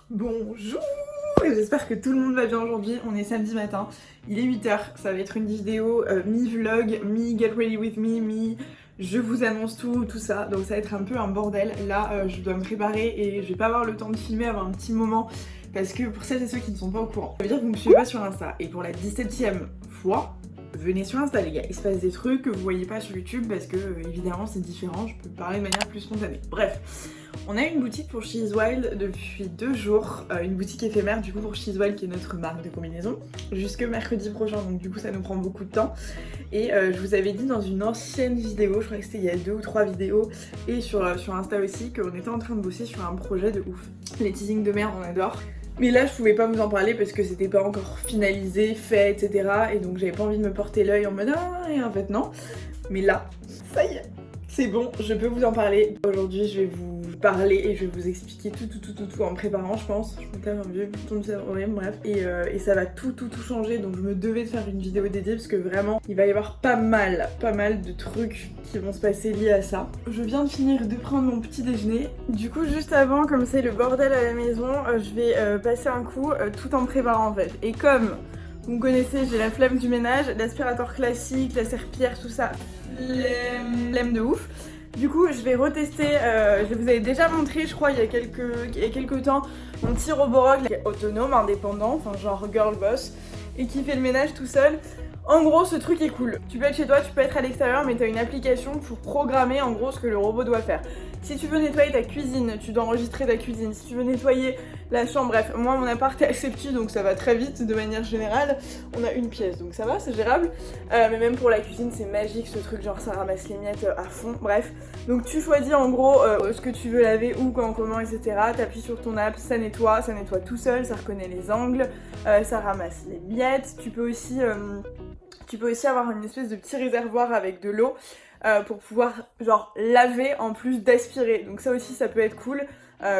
Bonjour, j'espère que tout le monde va bien aujourd'hui. On est samedi matin, il est 8h, ça va être une vidéo mi-vlog, mi-get ready with me, mi- je vous annonce tout ça, donc ça va être un peu un bordel. Là, je dois me préparer et je vais pas avoir le temps de filmer avant un petit moment parce que pour celles et ceux qui ne sont pas au courant, ça veut dire que vous me suivez pas sur Insta. Et pour la 17e fois, venez sur Insta les gars, il se passe des trucs que vous voyez pas sur YouTube parce que évidemment c'est différent, je peux parler de manière plus spontanée. Bref, on a une boutique pour She's Wild depuis 2 jours, une boutique éphémère du coup pour She's Wild qui est notre marque de combinaison, jusque mercredi prochain, donc du coup ça nous prend beaucoup de temps. Et je vous avais dit dans une ancienne vidéo, je crois que c'était il y a 2 ou 3 vidéos, et sur Insta aussi, qu'on était en train de bosser sur un projet de ouf. Les teasings de merde on adore. Mais là je pouvais pas vous en parler parce que c'était pas encore finalisé, fait, etc. Et donc j'avais pas envie de me porter l'œil en mode ah et en fait non. Mais là, ça y est, c'est bon, je peux vous en parler. Aujourd'hui je vais vous parler et je vais vous expliquer tout en me préparant je pense. Je me tape un vieux bouton de horrible, bref. Et ça va tout changer, donc je me devais de faire une vidéo dédiée parce que vraiment il va y avoir pas mal de trucs qui vont se passer liés à ça. Je viens de finir de prendre mon petit déjeuner. Du coup juste avant, comme c'est le bordel à la maison, je vais passer un coup tout en me préparant en fait. Et comme vous me connaissez, j'ai la flemme du ménage, l'aspirateur classique, la serpillière, tout ça, flemme de ouf. Du coup, je vais retester, je vous avais déjà montré, je crois, il y a quelques temps, mon petit Roborock qui est autonome, indépendant, enfin genre girl boss, et qui fait le ménage tout seul. En gros, ce truc est cool. Tu peux être chez toi, tu peux être à l'extérieur, mais t'as une application pour programmer en gros ce que le robot doit faire. Si tu veux nettoyer ta cuisine, tu dois enregistrer ta cuisine. Si tu veux nettoyer la chambre, bref, moi mon appart est assez petit donc ça va très vite de manière générale. On a une pièce donc ça va, c'est gérable. Mais même pour la cuisine, c'est magique ce truc, genre ça ramasse les miettes à fond. Bref, donc tu choisis en gros ce que tu veux laver, où, quand, comment, etc. T'appuies sur ton app, ça nettoie tout seul, ça reconnaît les angles, ça ramasse les miettes. Tu peux aussi avoir une espèce de petit réservoir avec de l'eau pour pouvoir genre laver en plus d'aspirer. Donc ça aussi ça peut être cool.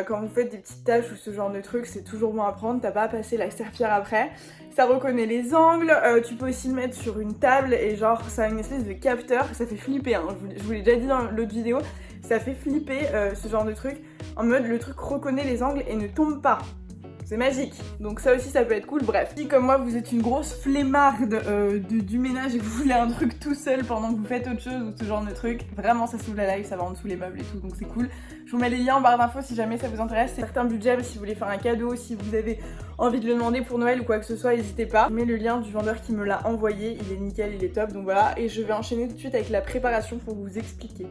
Quand vous faites des petites tâches ou ce genre de trucs, c'est toujours bon à prendre, t'as pas à passer la serpillière après. Ça reconnaît les angles, tu peux aussi le mettre sur une table et genre ça a une espèce de capteur, ça fait flipper, hein. Je vous l'ai déjà dit dans l'autre vidéo, ça fait flipper ce genre de truc, en mode le truc reconnaît les angles et ne tombe pas. C'est magique, donc ça aussi ça peut être cool. Bref, si comme moi vous êtes une grosse flemmarde du ménage et que vous voulez un truc tout seul pendant que vous faites autre chose ou ce genre de truc, vraiment ça s'ouvre la live, ça va en dessous les meubles et tout, donc c'est cool. Je vous mets les liens en barre d'infos si jamais ça vous intéresse. C'est certains budgets, si vous voulez faire un cadeau, si vous avez envie de le demander pour Noël ou quoi que ce soit, n'hésitez pas. Je mets le lien du vendeur qui me l'a envoyé, il est nickel, il est top, donc voilà. Et je vais enchaîner tout de suite avec la préparation pour vous expliquer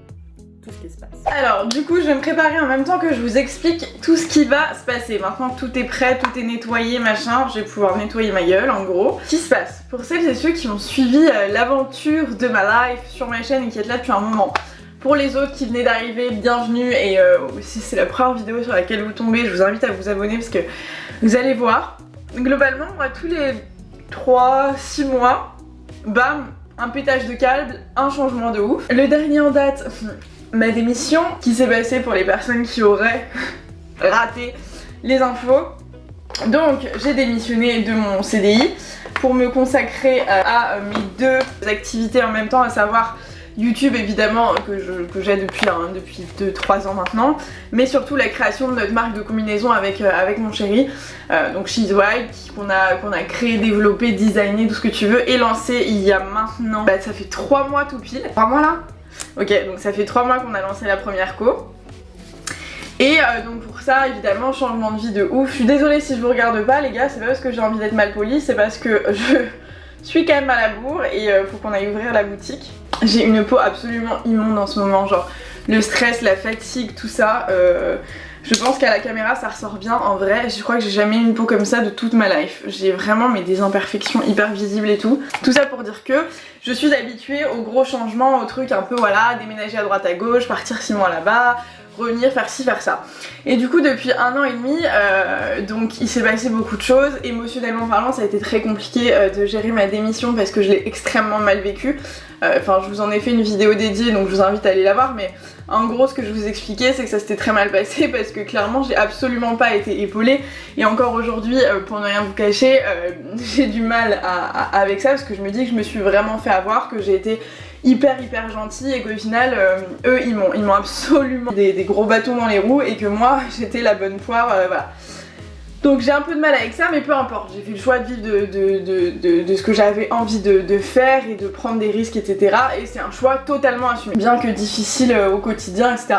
tout ce qui se passe. Alors du coup je vais me préparer en même temps que je vous explique tout ce qui va se passer. Maintenant que tout est prêt, tout est nettoyé, machin, je vais pouvoir nettoyer ma gueule en gros. Ce qui se passe, pour celles et ceux qui ont suivi l'aventure de ma life sur ma chaîne et qui êtes là depuis un moment. Pour les autres qui venaient d'arriver, bienvenue, et si c'est la première vidéo sur laquelle vous tombez, je vous invite à vous abonner parce que vous allez voir, globalement moi tous les 3-6 mois, bam, un pétage de câble, un changement de ouf. Le dernier en date, ma démission, qui s'est passée pour les personnes qui auraient raté les infos. Donc j'ai démissionné de mon CDI pour me consacrer à mes 2 activités en même temps, à savoir YouTube évidemment que j'ai depuis 2-3 ans maintenant, mais surtout la création de notre marque de combinaison avec mon chéri, donc She's Wild, qu'on a créé, développé, designé, tout ce que tu veux, et lancé il y a maintenant, ça fait 3 mois tout pile. 3 mois là? Ok, donc ça fait 3 mois qu'on a lancé la première co. Et donc pour ça, évidemment, changement de vie de ouf. Je suis désolée si je vous regarde pas, les gars, c'est pas parce que j'ai envie d'être mal polie, c'est parce que je suis quand même à la bourre et faut qu'on aille ouvrir la boutique. J'ai une peau absolument immonde en ce moment, genre le stress, la fatigue, tout ça. Je pense qu'à la caméra ça ressort bien, en vrai je crois que j'ai jamais eu une peau comme ça de toute ma life. J'ai vraiment des imperfections hyper visibles et tout. Tout ça pour dire que je suis habituée aux gros changements, aux trucs un peu voilà, déménager à droite à gauche, partir 6 mois là-bas, revenir, faire ci, faire ça. Et du coup depuis 1 an et demi, donc il s'est passé beaucoup de choses. Émotionnellement parlant ça a été très compliqué de gérer ma démission parce que je l'ai extrêmement mal vécu. Enfin je vous en ai fait une vidéo dédiée donc je vous invite à aller la voir, mais en gros ce que je vous expliquais c'est que ça s'était très mal passé parce que clairement j'ai absolument pas été épaulée et encore aujourd'hui pour ne rien vous cacher j'ai du mal avec ça parce que je me dis que je me suis vraiment fait avoir, que j'ai été hyper gentille et qu'au final eux ils m'ont absolument des gros bâtons dans les roues et que moi j'étais la bonne poire, voilà. Donc j'ai un peu de mal avec ça, mais peu importe, j'ai fait le choix de vivre de ce que j'avais envie de faire et de prendre des risques, etc. Et c'est un choix totalement assumé, bien que difficile au quotidien, etc.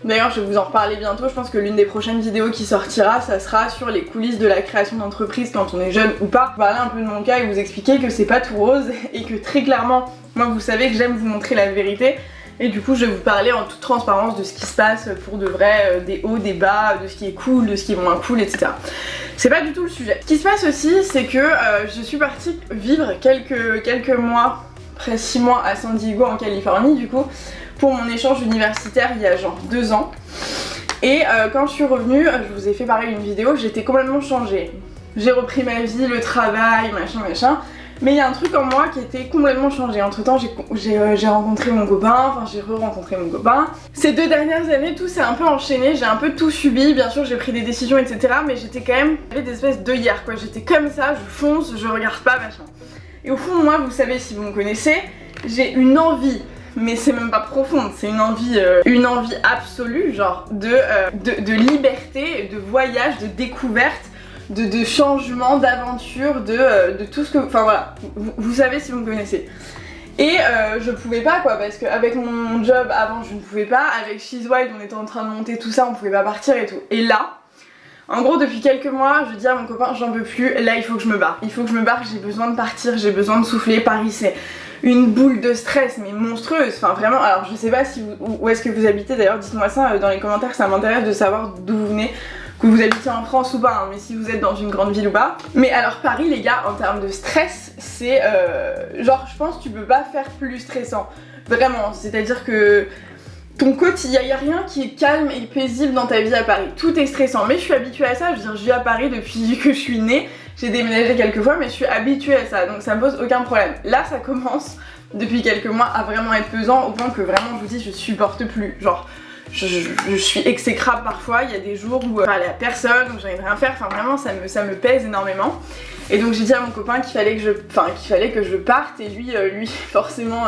D'ailleurs je vais vous en reparler bientôt, je pense que l'une des prochaines vidéos qui sortira, ça sera sur les coulisses de la création d'entreprise quand on est jeune ou pas. Je vais parler un peu de mon cas et vous expliquer que c'est pas tout rose et que très clairement, moi vous savez que j'aime vous montrer la vérité. Et du coup je vais vous parler en toute transparence de ce qui se passe pour de vrai, des hauts, des bas, de ce qui est cool, de ce qui est moins cool, etc. C'est pas du tout le sujet. Ce qui se passe aussi, c'est que je suis partie vivre quelques mois, près 6 mois à San Diego en Californie du coup, pour mon échange universitaire il y a genre 2 ans. Et quand je suis revenue, je vous ai fait pareil une vidéo, j'étais complètement changée. J'ai repris ma vie, le travail, machin. Mais il y a un truc en moi qui était complètement changé. Entre temps j'ai rencontré mon copain, enfin j'ai re-rencontré mon copain. Ces 2 dernières années tout s'est un peu enchaîné, j'ai un peu tout subi, bien sûr j'ai pris des décisions etc. Mais j'étais quand même, j'avais des espèces d'œillères quoi, j'étais comme ça, je fonce, je regarde pas machin. Et au fond moi vous savez si vous me connaissez, j'ai une envie, mais c'est même pas profonde, c'est une envie absolue genre de liberté, de voyage, de découverte, de changement, d'aventure, de tout ce que... Enfin voilà, vous savez si vous me connaissez. Et je pouvais pas quoi, parce qu'avec mon job avant je ne pouvais pas, avec She's Wild on était en train de monter tout ça, on pouvait pas partir et tout. Et là, en gros depuis quelques mois, je dis à mon copain j'en peux plus, là il faut que je me barre. Il faut que je me barre, j'ai besoin de partir, j'ai besoin de souffler. Paris c'est une boule de stress mais monstrueuse, enfin vraiment. Alors je sais pas si où est-ce que vous habitez d'ailleurs, dites-moi ça dans les commentaires, ça m'intéresse de savoir d'où vous venez, que vous habitez en France ou pas, hein, mais si vous êtes dans une grande ville ou pas. Mais alors Paris les gars, en termes de stress, c'est genre je pense que tu peux pas faire plus stressant, vraiment, c'est à dire que ton quotidien, il n'y a rien qui est calme et paisible dans ta vie à Paris, tout est stressant. Mais je suis habituée à ça, je veux dire je vis à Paris depuis que je suis née, j'ai déménagé quelques fois mais je suis habituée à ça, donc ça me pose aucun problème. Là ça commence depuis quelques mois à vraiment être pesant, au point que vraiment je vous dis je supporte plus, genre je suis exécrable parfois, il y a des jours où je parlais à personne, où j'arrive à rien faire, enfin vraiment ça me pèse énormément. Et donc j'ai dit à mon copain qu'il fallait que je parte, et lui forcément,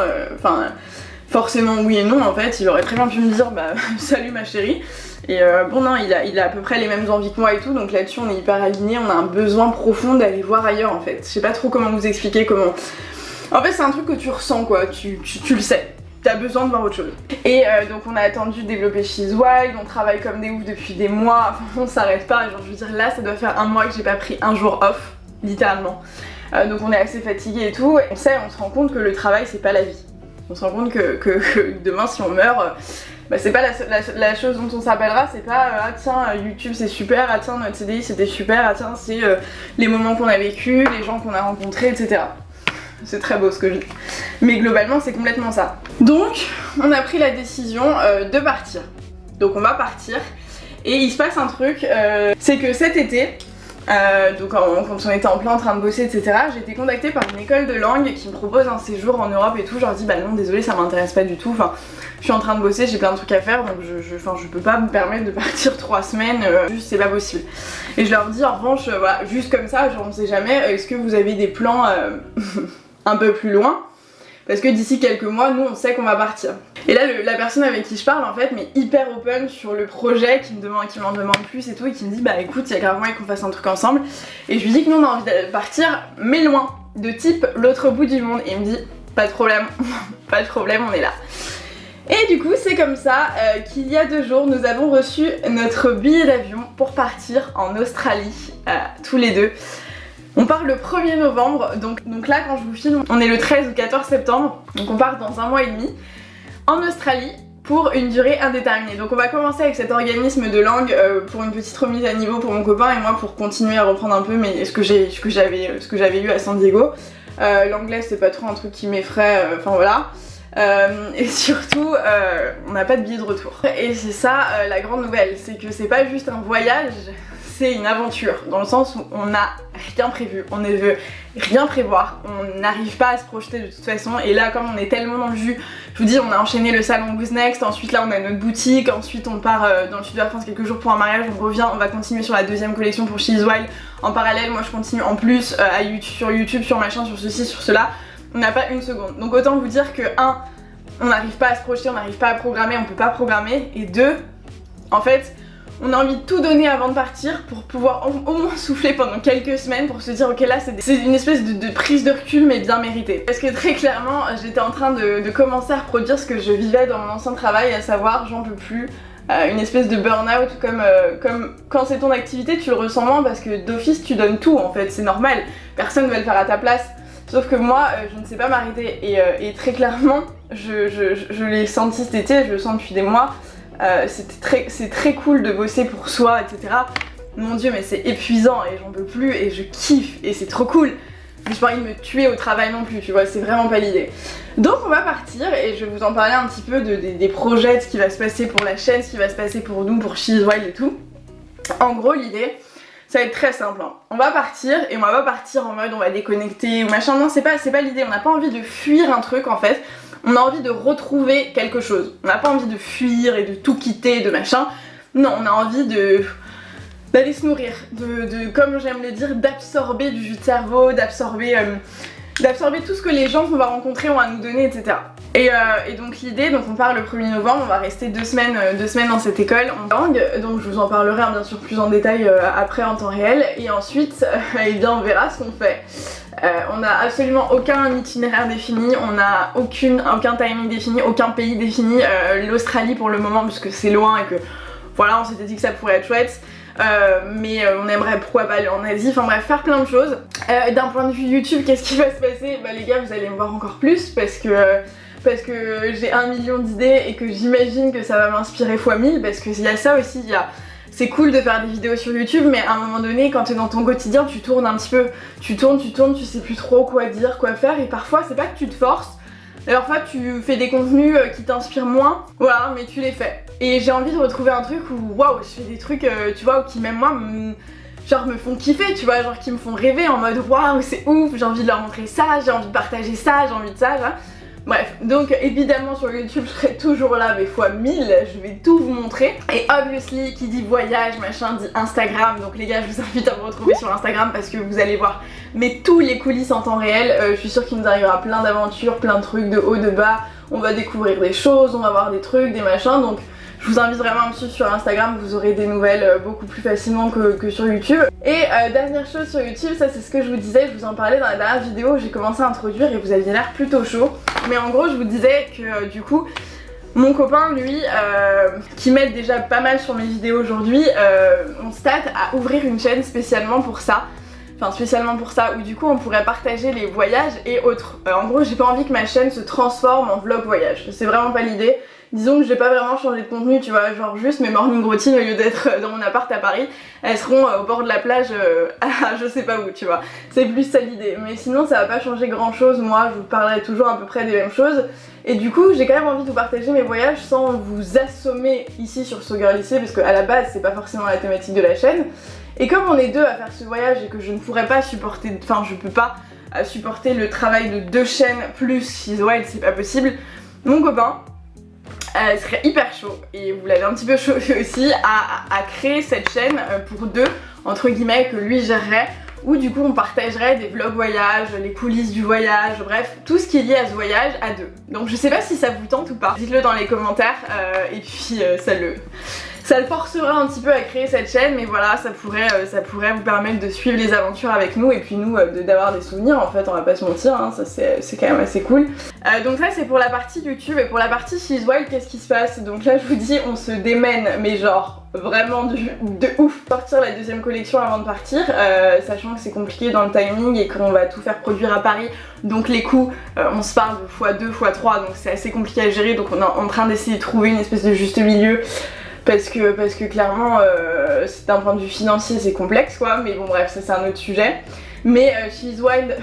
forcément oui et non en fait, il aurait très bien pu me dire bah salut ma chérie. Et bon non, il a à peu près les mêmes envies que moi et tout, donc là-dessus on est hyper alignés, on a un besoin profond d'aller voir ailleurs en fait. Je sais pas trop comment vous expliquer comment... En fait c'est un truc que tu ressens quoi, tu le sais. T'as besoin de voir autre chose. Et donc on a attendu de développer She's Wild, on travaille comme des oufs depuis des mois, enfin on s'arrête pas, genre je veux dire là ça doit faire 1 mois que j'ai pas pris un jour off, littéralement. Donc on est assez fatigué et tout, et on se rend compte que le travail c'est pas la vie. On se rend compte que demain si on meurt, bah, c'est pas la chose dont on s'appellera, c'est pas ah tiens YouTube c'est super, ah tiens notre CDI c'était super, ah tiens c'est les moments qu'on a vécu, les gens qu'on a rencontrés, etc. C'est très beau ce que je dis. Mais globalement c'est complètement ça. Donc on a pris la décision de partir. Donc on va partir. Et il se passe un truc, c'est que cet été, donc quand on était en plein train de bosser etc, j'ai été contactée par une école de langue qui me propose un séjour en Europe et tout. Je leur dis bah non désolé ça m'intéresse pas du tout, enfin je suis en train de bosser, j'ai plein de trucs à faire, donc je peux pas me permettre de partir 3 semaines, juste c'est pas possible. Et je leur dis en revanche voilà, juste comme ça, genre on sait jamais, est-ce que vous avez des plans un peu plus loin, parce que d'ici quelques mois nous on sait qu'on va partir. Et là la personne avec qui je parle en fait mais hyper open sur le projet, qui m'en demande plus et tout, et qui me dit bah écoute il y a grave moyen qu'on fasse un truc ensemble. Et je lui dis que nous on a envie de partir mais loin, de type l'autre bout du monde, et il me dit pas de problème, pas de problème, on est là. Et du coup c'est comme ça qu'il y a 2 jours nous avons reçu notre billet d'avion pour partir en Australie, tous les deux. On part le 1er novembre, donc là quand je vous filme, on est le 13 ou 14 septembre, donc on part dans 1 mois et demi en Australie pour une durée indéterminée. Donc on va commencer avec cet organisme de langue pour une petite remise à niveau pour mon copain et moi pour continuer à reprendre un peu ce que j'avais eu à San Diego. L'anglais c'est pas trop un truc qui m'effraie, enfin voilà. Et surtout on n'a pas de billet de retour. Et c'est ça la grande nouvelle, c'est que c'est pas juste un voyage, c'est une aventure, dans le sens où on n'a rien prévu, on ne veut rien prévoir, on n'arrive pas à se projeter de toute façon. Et là comme on est tellement dans le jus, je vous dis on a enchaîné le salon Who's Next, ensuite là on a notre boutique, ensuite on part dans le sud de la France quelques jours pour un mariage, on revient, on va continuer sur la 2e collection pour She's Wild. En parallèle moi je continue en plus sur YouTube, sur machin, sur ceci, sur cela, on n'a pas une seconde. Donc autant vous dire que 1, on n'arrive pas à se projeter, on n'arrive pas à programmer, on peut pas programmer, et 2, en fait on a envie de tout donner avant de partir pour pouvoir au moins souffler pendant quelques semaines pour se dire ok là c'est une espèce de prise de recul mais bien méritée. Parce que très clairement j'étais en train de commencer à reproduire ce que je vivais dans mon ancien travail, à savoir j'en peux plus. Une espèce de burn-out comme quand c'est ton activité tu le ressens moins parce que d'office tu donnes tout en fait, c'est normal, personne ne va le faire à ta place. Sauf que moi je ne sais pas m'arrêter et très clairement je l'ai senti cet été, je le sens depuis des mois. C'est très cool de bosser pour soi, etc. Mon dieu, mais c'est épuisant et j'en peux plus et je kiffe et c'est trop cool. Mais j'ai pas envie de me tuer au travail non plus, tu vois, c'est vraiment pas l'idée. Donc on va partir et je vais vous en parler un petit peu des projets, de ce qui va se passer pour la chaîne, ce qui va se passer pour nous, pour She Is Wild et tout. En gros, l'idée, ça va être très simple. Hein. On va partir et on va pas partir en mode on va déconnecter ou machin. Non, c'est pas l'idée. On n'a pas envie de fuir un truc en fait. On a envie de retrouver quelque chose. On n'a pas envie de fuir et de tout quitter, de machin. Non, on a envie d'aller se nourrir, comme j'aime le dire, d'absorber du jus de cerveau, d'absorber tout ce que les gens qu'on va rencontrer ont à nous donner, etc. Et donc l'idée, donc on part le 1er novembre, on va rester 2 semaines dans cette école en langue, donc je vous en parlerai bien sûr plus en détail après en temps réel, et ensuite eh bien on verra ce qu'on fait. On n'a absolument aucun itinéraire défini, on n'a aucun timing défini, aucun pays défini, l'Australie pour le moment puisque c'est loin et que voilà on s'était dit que ça pourrait être chouette. Mais on aimerait pourquoi pas aller en Asie, enfin bref faire plein de choses. D'un point de vue YouTube, qu'est-ce qui va se passer? Bah les gars vous allez me voir encore plus parce que j'ai 1 million d'idées et que j'imagine que ça va m'inspirer fois 1000 parce qu'il y a ça aussi, c'est cool de faire des vidéos sur YouTube mais à un moment donné quand t'es dans ton quotidien tu tournes un petit peu, tu tournes, tu sais plus trop quoi dire, quoi faire et parfois c'est pas que tu te forces. Alors parfois tu fais des contenus qui t'inspirent moins, voilà, mais tu les fais. Et j'ai envie de retrouver un truc où waouh, je fais des trucs, tu vois, qui même moi genre me font kiffer, tu vois, genre qui me font rêver en mode waouh, c'est ouf, j'ai envie de leur montrer ça, j'ai envie de partager ça, j'ai envie de ça, là. Bref, donc évidemment sur YouTube je serai toujours là mais fois 1000, je vais tout vous montrer. Et obviously qui dit voyage machin dit Instagram, donc les gars je vous invite à me retrouver sur Instagram parce que vous allez voir mais tous les coulisses en temps réel. Je suis sûre qu'il nous arrivera plein d'aventures, plein de trucs de haut, de bas, on va découvrir des choses, on va voir des trucs, des machins, donc je vous invite vraiment à me suivre sur Instagram, vous aurez des nouvelles beaucoup plus facilement que sur YouTube. Et dernière chose sur YouTube, ça c'est ce que je vous disais, je vous en parlais dans la dernière vidéo, j'ai commencé à introduire et vous aviez l'air plutôt chaud. Mais en gros je vous disais que du coup, mon copain lui, qui m'aide déjà pas mal sur mes vidéos aujourd'hui, on se tâte à ouvrir une chaîne spécialement pour ça. Enfin spécialement pour ça, où du coup on pourrait partager les voyages et autres. En gros j'ai pas envie que ma chaîne se transforme en vlog voyage, c'est vraiment pas l'idée. Disons que j'ai pas vraiment changé de contenu, tu vois, genre juste mes morning routines au lieu d'être dans mon appart à Paris, elles seront au bord de la plage à je sais pas où, tu vois. C'est plus ça l'idée, mais sinon ça va pas changer grand chose, moi je vous parlerai toujours à peu près des mêmes choses. Et du coup j'ai quand même envie de vous partager mes voyages sans vous assommer ici sur So Girl-lycée, parce qu'à la base c'est pas forcément la thématique de la chaîne. Et comme on est deux à faire ce voyage et que je ne pourrais pas supporter, enfin je peux pas supporter le travail de 2 chaînes plus She Is Wild, c'est pas possible, mon copain serait hyper chaud, et vous l'avez un petit peu chauffé aussi, à créer cette chaîne pour 2, entre guillemets, que lui gérerait, où du coup on partagerait des vlogs voyages, les coulisses du voyage, bref, tout ce qui est lié à ce voyage à 2. Donc je sais pas si ça vous tente ou pas, dites-le dans les commentaires, et puis ça le forcera un petit peu à créer cette chaîne, mais voilà, ça pourrait vous permettre de suivre les aventures avec nous et puis nous d'avoir des souvenirs en fait, on va pas se mentir, hein, ça c'est quand même assez cool. Donc ça c'est pour la partie YouTube, et pour la partie She Is Wild, qu'est-ce qui se passe? Donc là je vous dis, on se démène, mais genre vraiment de ouf. Sortir la 2e collection avant de partir, sachant que c'est compliqué dans le timing et qu'on va tout faire produire à Paris, donc les coûts, on se parle de x2, x3, donc c'est assez compliqué à gérer, donc on est en train d'essayer de trouver une espèce de juste milieu. Parce que clairement, d'un point de vue financier c'est complexe quoi, mais bon bref ça c'est un autre sujet. Mais She Is Wild,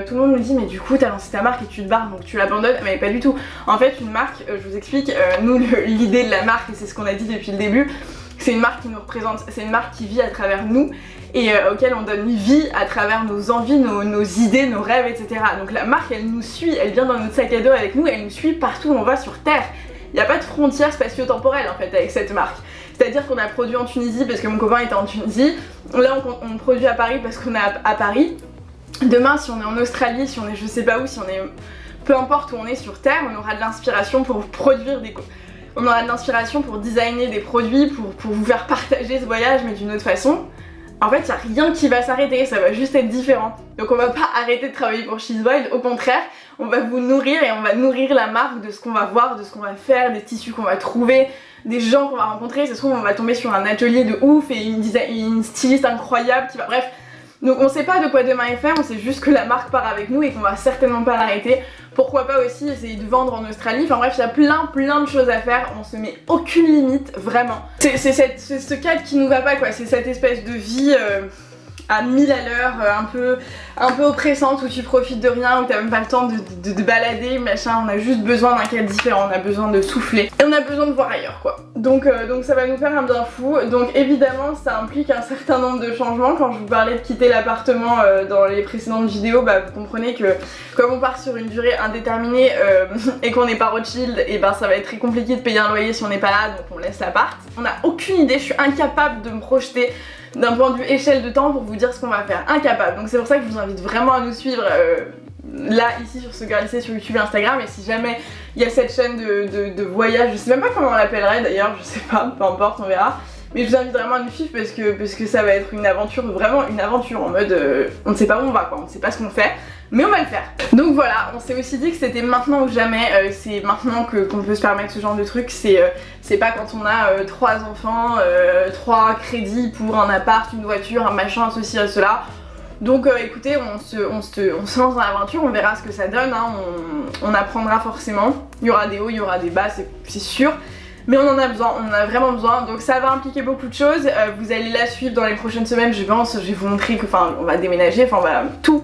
tout le monde me dit mais du coup t'as lancé ta marque et tu te barres donc tu l'abandonnes, mais pas du tout. En fait une marque, je vous explique, nous l'idée de la marque, et c'est ce qu'on a dit depuis le début, c'est une marque qui nous représente, c'est une marque qui vit à travers nous et auquel on donne vie à travers nos envies, nos idées, nos rêves, etc. Donc la marque elle nous suit, elle vient dans notre sac à dos avec nous, elle nous suit partout où on va sur Terre. Il n'y a pas de frontières spatio-temporelles en fait avec cette marque. C'est-à-dire qu'on a produit en Tunisie parce que mon copain était en Tunisie. Là on produit à Paris parce qu'on est à Paris. Demain si on est en Australie, si on est je sais pas où, si on est peu importe où on est sur Terre, on aura de l'inspiration pour produire on aura de l'inspiration pour designer des produits, pour vous faire partager ce voyage mais d'une autre façon. En fait, il n'y a rien qui va s'arrêter, ça va juste être différent. Donc on va pas arrêter de travailler pour She's Wild, au contraire, on va vous nourrir et on va nourrir la marque de ce qu'on va voir, de ce qu'on va faire, des tissus qu'on va trouver, des gens qu'on va rencontrer. Ça se trouve, on va tomber sur un atelier de ouf et une styliste incroyable qui va... Bref, donc on sait pas de quoi demain est fait, on sait juste que la marque part avec nous et qu'on va certainement pas l'arrêter. Pourquoi pas aussi essayer de vendre en Australie, enfin bref, il y a plein de choses à faire, on se met aucune limite, vraiment. C'est ce cadre qui nous va pas quoi, c'est cette espèce de vie à 1000 à l'heure, un peu oppressante où tu profites de rien, où t'as même pas le temps de balader, machin. On a juste besoin d'un cadre différent, on a besoin de souffler et on a besoin de voir ailleurs quoi. Donc ça va nous faire un bien fou. Donc évidemment ça implique un certain nombre de changements. Quand je vous parlais de quitter l'appartement dans les précédentes vidéos, bah vous comprenez que comme on part sur une durée indéterminée et qu'on n'est pas Rothschild, et ben ça va être très compliqué de payer un loyer si on n'est pas là, donc on laisse l'appart. On a aucune idée, je suis incapable de me projeter d'un point de vue échelle de temps pour vous dire ce qu'on va faire, incapable. Donc c'est pour ça que je vous invite vraiment à nous suivre là, ici sur ce Girlissé sur YouTube et Instagram. Et si jamais il y a cette chaîne de voyage, je sais même pas comment on l'appellerait d'ailleurs, je sais pas, peu importe, on verra. Mais je vous invite vraiment à nous suivre parce que ça va être une aventure, vraiment une aventure en mode on ne sait pas où on va quoi, on ne sait pas ce qu'on fait, mais on va le faire. Donc voilà, on s'est aussi dit que c'était maintenant ou jamais, c'est maintenant qu'on peut se permettre ce genre de truc, c'est pas quand on a 3 enfants, 3 crédits pour un appart, une voiture, un machin, ceci et cela. Donc écoutez, on se lance dans l'aventure, on verra ce que ça donne, hein, on apprendra forcément, il y aura des hauts, il y aura des bas, c'est sûr. Mais on en a besoin, on en a vraiment besoin, donc ça va impliquer beaucoup de choses. Vous allez la suivre dans les prochaines semaines, je pense. Je vais vous montrer que, enfin, on va déménager, enfin on va tout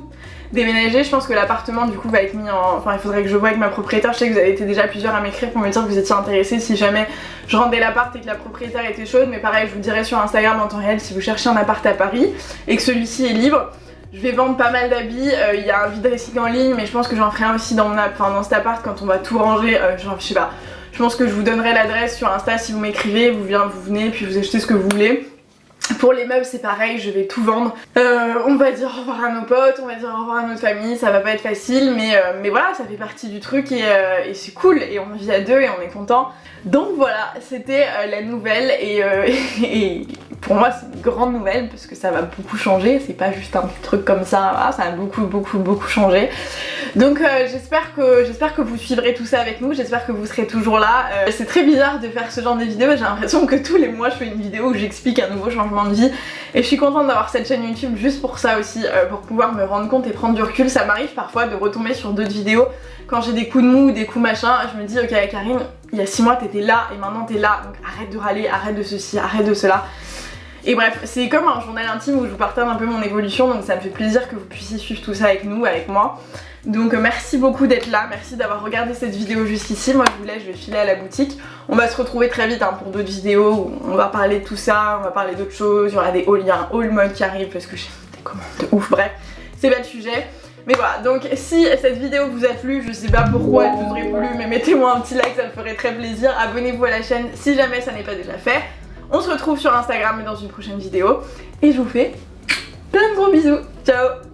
déménager. Je pense que l'appartement du coup va être mis en... Enfin il faudrait que je voie avec ma propriétaire. Je sais que vous avez été déjà plusieurs à m'écrire pour me dire que vous étiez intéressés si jamais je rendais l'appart et que la propriétaire était chaude. Mais pareil, je vous dirai sur Instagram en temps réel si vous cherchez un appart à Paris et que celui-ci est libre. Je vais vendre pas mal d'habits, il y a un vide-dressing en ligne, mais je pense que j'en ferai un aussi dans dans cet appart quand on va tout ranger, genre je sais pas. Je pense que je vous donnerai l'adresse sur Insta si vous m'écrivez, vous venez puis vous achetez ce que vous voulez. Pour les meubles c'est pareil, je vais tout vendre. On va dire au revoir à nos potes, on va dire au revoir à notre famille, ça va pas être facile mais voilà, ça fait partie du truc et c'est cool et on vit à deux et on est content. Donc voilà, c'était la nouvelle et pour moi c'est une grande nouvelle parce que ça va beaucoup changer, c'est pas juste un petit truc comme ça, voilà, ça va beaucoup changé. Donc j'espère que vous suivrez tout ça avec nous, j'espère que vous serez toujours là. C'est très bizarre de faire ce genre de vidéos, j'ai l'impression que tous les mois je fais une vidéo où j'explique un nouveau changement de vie et je suis contente d'avoir cette chaîne YouTube juste pour ça aussi, pour pouvoir me rendre compte et prendre du recul. Ça m'arrive parfois de retomber sur d'autres vidéos quand j'ai des coups de mou ou des coups machin, je me dis ok Karine, il y a 6 mois t'étais là et maintenant t'es là, donc arrête de râler, arrête de ceci, arrête de cela. Et bref, c'est comme un journal intime où je vous partage un peu mon évolution, donc ça me fait plaisir que vous puissiez suivre tout ça avec nous, avec moi. Donc merci beaucoup d'être là, merci d'avoir regardé cette vidéo jusqu'ici. Moi je vous laisse, je vais filer à la boutique. On va se retrouver très vite hein, pour d'autres vidéos où on va parler de tout ça, on va parler d'autres choses, il y aura des hauls, il y a un haul mode qui arrive parce que j'ai des commandes de ouf, bref, c'est pas le sujet. Mais voilà, donc si cette vidéo vous a plu, je sais pas pourquoi elle vous aurait plu, mais mettez-moi un petit like, ça me ferait très plaisir. Abonnez-vous à la chaîne si jamais ça n'est pas déjà fait. On se retrouve sur Instagram et dans une prochaine vidéo. Et je vous fais plein de gros bisous. Ciao!